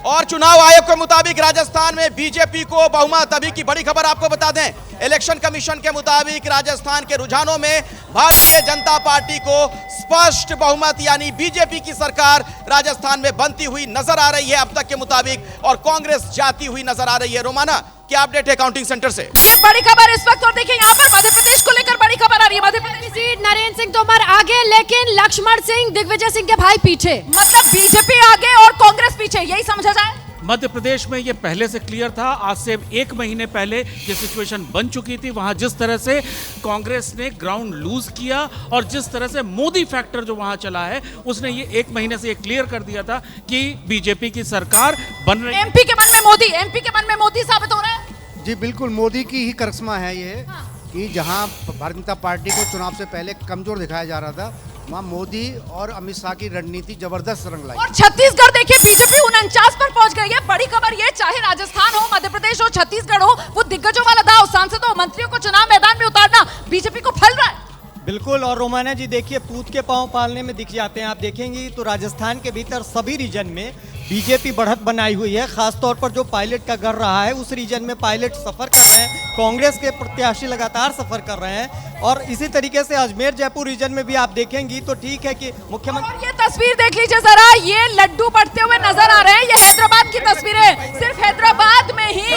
और चुनाव आयोग के मुताबिक राजस्थान में बीजेपी को बहुमत। अभी की बड़ी खबर आपको बता दें, इलेक्शन कमीशन के मुताबिक राजस्थान के रुझानों में भारतीय जनता पार्टी को स्पष्ट बहुमत यानी बीजेपी की सरकार राजस्थान में बनती हुई नजर आ रही है अब तक के मुताबिक, और कांग्रेस जाती हुई नजर आ रही है। रोमाना, क्या अपडेट है काउंटिंग सेंटर से? बड़ी खबर इस वक्त, और देखिए यहाँ पर मध्य प्रदेश को लेकर बड़ी खबर आ रही है। मध्य प्रदेश सीट नरेंद्र सिंह तोमर आगे, लेकिन लक्ष्मण सिंह दिग्विजय सिंह के भाई पीछे। मतलब बीजेपी आगे और कांग्रेस पीछे, यही समझा जाए? मध्य प्रदेश में ये पहले से क्लियर था। आज से 1 महीने पहले ये सिचुएशन बन चुकी थी। वहां जिस तरह से कांग्रेस ने ग्राउंड लूज किया और जिस तरह से मोदी फैक्टर जो वहां चला है, उसने ये 1 महीने से ये क्लियर कर दिया था कि बीजेपी की सरकार बन रही है। एमपी के मन में मोदी, एमपी के मन में मोदी साबित हो रहा है। जी बिल्कुल, मोदी की ही करिश्मा है ये। कि जहां भारतीय जनता पार्टी को चुनाव से पहले कमजोर दिखाया जा रहा था, वहाँ मोदी और अमित शाह की रणनीति जबरदस्त रंग लाई। और छत्तीसगढ़ देखिए, बीजेपी 49 पर पहुंच गई है। बड़ी खबर ये, चाहे राजस्थान हो, मध्य प्रदेश हो, छत्तीसगढ़ हो, वो दिग्गजों वाला दाव, सांसदों मंत्रियों को चुनाव मैदान में उतारना बीजेपी को फल रहा है। बिल्कुल, और रोमाना जी देखिए, पूत के पांव पालने में दिख जाते हैं। आप देखेंगे तो राजस्थान के भीतर सभी रीजन में बीजेपी बढ़त बनाई हुई है। खासतौर पर जो पायलट का घर रहा है, उस रीजन में पायलट सफर कर रहे हैं, कांग्रेस के प्रत्याशी लगातार सफर कर रहे हैं। और इसी तरीके से अजमेर जयपुर रीजन में भी आप देखेंगी तो ठीक है कि मुख्यमंत्री। और ये तस्वीर देख लीजिए जरा, ये लड्डू बंटते हुए नजर आ रहे हैं। ये हैदराबाद की तस्वीरें, सिर्फ हैदराबाद में ही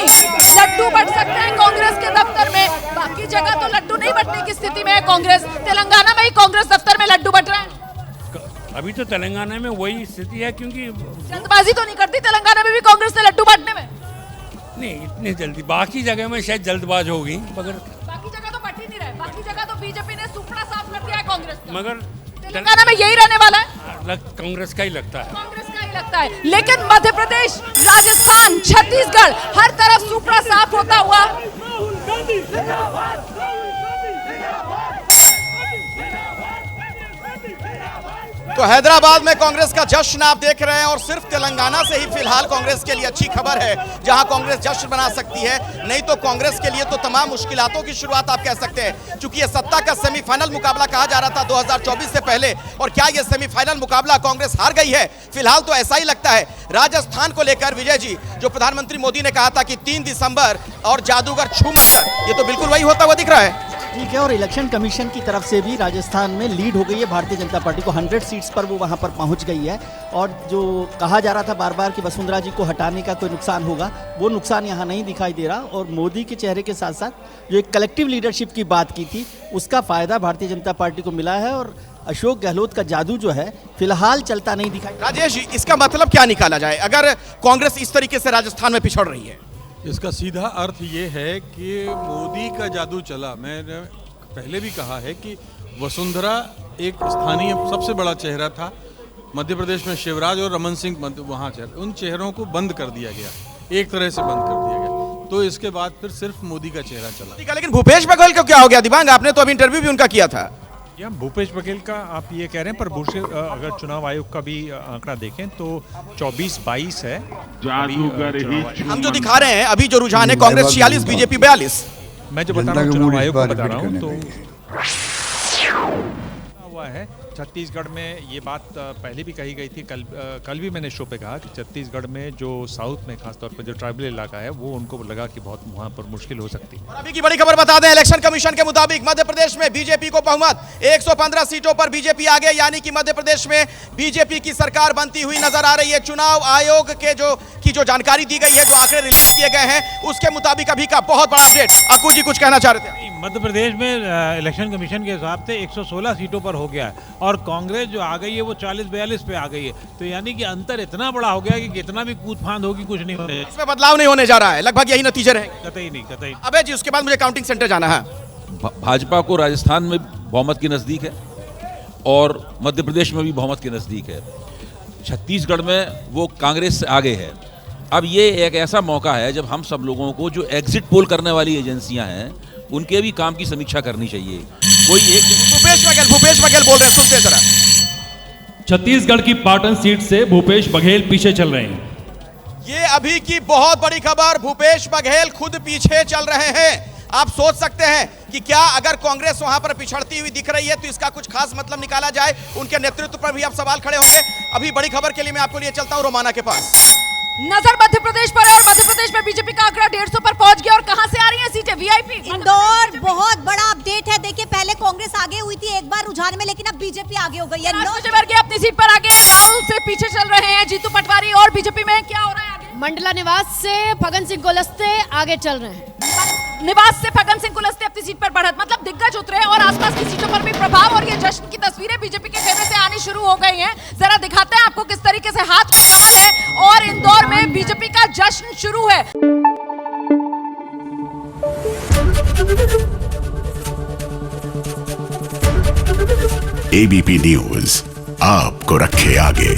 लड्डू बंट सकते हैं कांग्रेस के दफ्तर में, बाकी जगह तो लड्डू नहीं बंटने की स्थिति में है कांग्रेस। तेलंगाना में ही कांग्रेस दफ्तर में लड्डू बंट रहे हैं। अभी तो तेलंगाना में वही स्थिति है, क्योंकि जल्दबाजी तो नहीं करती तेलंगाना में भी कांग्रेस ने लड्डू बांटने में? नहीं इतनी जल्दी, बाकी जगह में शायद जल्दबाज होगी, मगर बाकी जगह तो बट ही नहीं रहे। बाकी जगह तो बीजेपी ने सुपड़ा साफ कर दिया है कांग्रेस का। मगर तेलंगाना में यही रहने वाला है, कांग्रेस का ही लगता है। कांग्रेस का ही लगता है। लेकिन मध्य प्रदेश, राजस्थान, छत्तीसगढ़, हर तरफ सुपड़ा साफ होता हुआ। तो हैदराबाद में कांग्रेस का जश्न आप देख रहे हैं, और सिर्फ तेलंगाना से ही फिलहाल कांग्रेस के लिए अच्छी खबर है, जहां कांग्रेस जश्न बना सकती है। नहीं तो कांग्रेस के लिए तो तमाम मुश्किलातों की शुरुआत आप कह सकते हैं, क्योंकि ये सत्ता का सेमीफाइनल मुकाबला कहा जा रहा था 2024 से पहले, और क्या ये सेमीफाइनल मुकाबला कांग्रेस हार गई है? फिलहाल तो ऐसा ही लगता है। राजस्थान को लेकर विजय जी, जो प्रधानमंत्री मोदी ने कहा था कि 3 दिसंबर और जादूगर छू मत कर, ये तो बिल्कुल वही होता हुआ दिख रहा है। ठीक है, और इलेक्शन कमीशन की तरफ से भी राजस्थान में लीड हो गई है भारतीय जनता पार्टी को। 100 सीट्स पर वो वहाँ पर पहुँच गई है, और जो कहा जा रहा था बार बार कि वसुंधरा जी को हटाने का कोई नुकसान होगा, वो नुकसान यहाँ नहीं दिखाई दे रहा। और मोदी के चेहरे के साथ साथ जो एक कलेक्टिव लीडरशिप की बात की थी, उसका फ़ायदा भारतीय जनता पार्टी को मिला है, और अशोक गहलोत का जादू जो है फिलहाल चलता नहीं दिखाई। राजेश जी, इसका मतलब क्या निकाला जाए अगर कांग्रेस इस तरीके से राजस्थान में पिछड़ रही है? इसका सीधा अर्थ ये है कि मोदी का जादू चला। मैंने पहले भी कहा है कि वसुंधरा एक स्थानीय सबसे बड़ा चेहरा था मध्य प्रदेश में। शिवराज और रमन सिंह वहाँ चेहरे, उन चेहरों को बंद कर दिया गया, एक तरह से बंद कर दिया गया। तो इसके बाद फिर सिर्फ मोदी का चेहरा चला। लेकिन भूपेश बघेल को क्या हो गया दिवांग? आपने तो अभी इंटरव्यू भी उनका किया था। या भूपेश बघेल का आप ये कह रहे हैं, पर अगर चुनाव आयोग का भी आंकड़ा देखें तो 24-22 है। हम जो दिखा रहे हैं अभी जो रुझान है, कांग्रेस 46, बीजेपी 42। मैं जो बता रहा हूँ चुनाव आयोग को बता रहा हूँ, तो हुआ है छत्तीसगढ़ में ये बात पहले भी कही गई थी। कल भी मैंने शो पे कहा कि छत्तीसगढ़ में जो साउथ में खासतौर पर जो ट्राइबल इलाका है, वो उनको लगा कि बहुत वहाँ पर मुश्किल हो सकती है। और अभी की बड़ी खबर बता दें, इलेक्शन कमीशन के मुताबिक मध्य प्रदेश में बीजेपी को बहुमत, 115 सीटों पर बीजेपी आगे, यानी कि मध्य प्रदेश में बीजेपी की सरकार बनती हुई नजर आ रही है। चुनाव आयोग के जो जानकारी दी गई है, जो आंकड़े रिलीज किए गए हैं, उसके मुताबिक अभी का बहुत बड़ा अपडेट। अक्कू जी कुछ कहना चाह रहे थे? मध्य प्रदेश में इलेक्शन कमीशन के हिसाब से 116 सीटों पर हो गया है, और कांग्रेस जो आ गई है वो 40-42 पे आ गई है। तो यानी कि अंतर इतना बड़ा हो गया कि कितना भी कूद फांद होगी कुछ नहीं होने, इसमें बदलाव नहीं होने जा रहा है, लगभग यही नतीजे रहेंगे। कतई नहीं, कतई। अबे जी, उसके बाद मुझे काउंटिंग सेंटर जाना है। भाजपा को राजस्थान में बहुमत के नज़दीक है, और मध्य प्रदेश में भी बहुमत के नज़दीक है। छत्तीसगढ़ में वो कांग्रेस से आगे है। अब ये एक ऐसा मौका है जब हम सब लोगों को, जो एग्जिट पोल करने वाली एजेंसियां हैं, उनके भी काम की समीक्षा करनी चाहिए। कोई एक भूपेश बघेल बोल रहे हैं, सुनते हैं जरा। छत्तीसगढ़ की पाटन सीट से भूपेश बघेल पीछे चल रहे हैं। ये अभी की बहुत बड़ी खबर, भूपेश बघेल खुद पीछे चल रहे हैं। आप सोच सकते हैं कि क्या अगर कांग्रेस वहां पर पिछड़ती हुई दिख रही है तो इसका कुछ खास मतलब निकाला जाए? उनके नेतृत्व पर भी अब सवाल खड़े होंगे। अभी बड़ी खबर के लिए मैं आपको लिए चलता हूं रोमाना के पास। नजर मध्य प्रदेश पर है और मध्य प्रदेश में बीजेपी का आंकड़ा 150 पर पहुंच गया। और कहां से आ रही हैं सीटें? वीआईपी इंदौर बहुत बड़ा अपडेट है। देखिए पहले कांग्रेस आगे हुई थी एक बार रुझान में, लेकिन अब बीजेपी आगे हो गई है। वर्गीय अपनी सीट पर आगे हैं, राहुल से पीछे चल रहे हैं जीतू पटवारी। और बीजेपी में क्या हो रहा है आगे? मंडला निवास से फगन सिंह कुलस्ते आगे चल रहे हैं। निवास से फगन सिंह कुलस्ते अपनी सीट पर बढ़त, मतलब दिग्गज उतरे और आसपास की सीटों पर भी प्रभाव। और ये जश्न की तस्वीरें बीजेपी के फेवर से आनी शुरू हो गई हैं। जरा दिखाते हैं आपको किस तरीके से हाथ में कमल है और इंदौर में बीजेपी का जश्न शुरू है। एबीपी न्यूज आपको रखे आगे।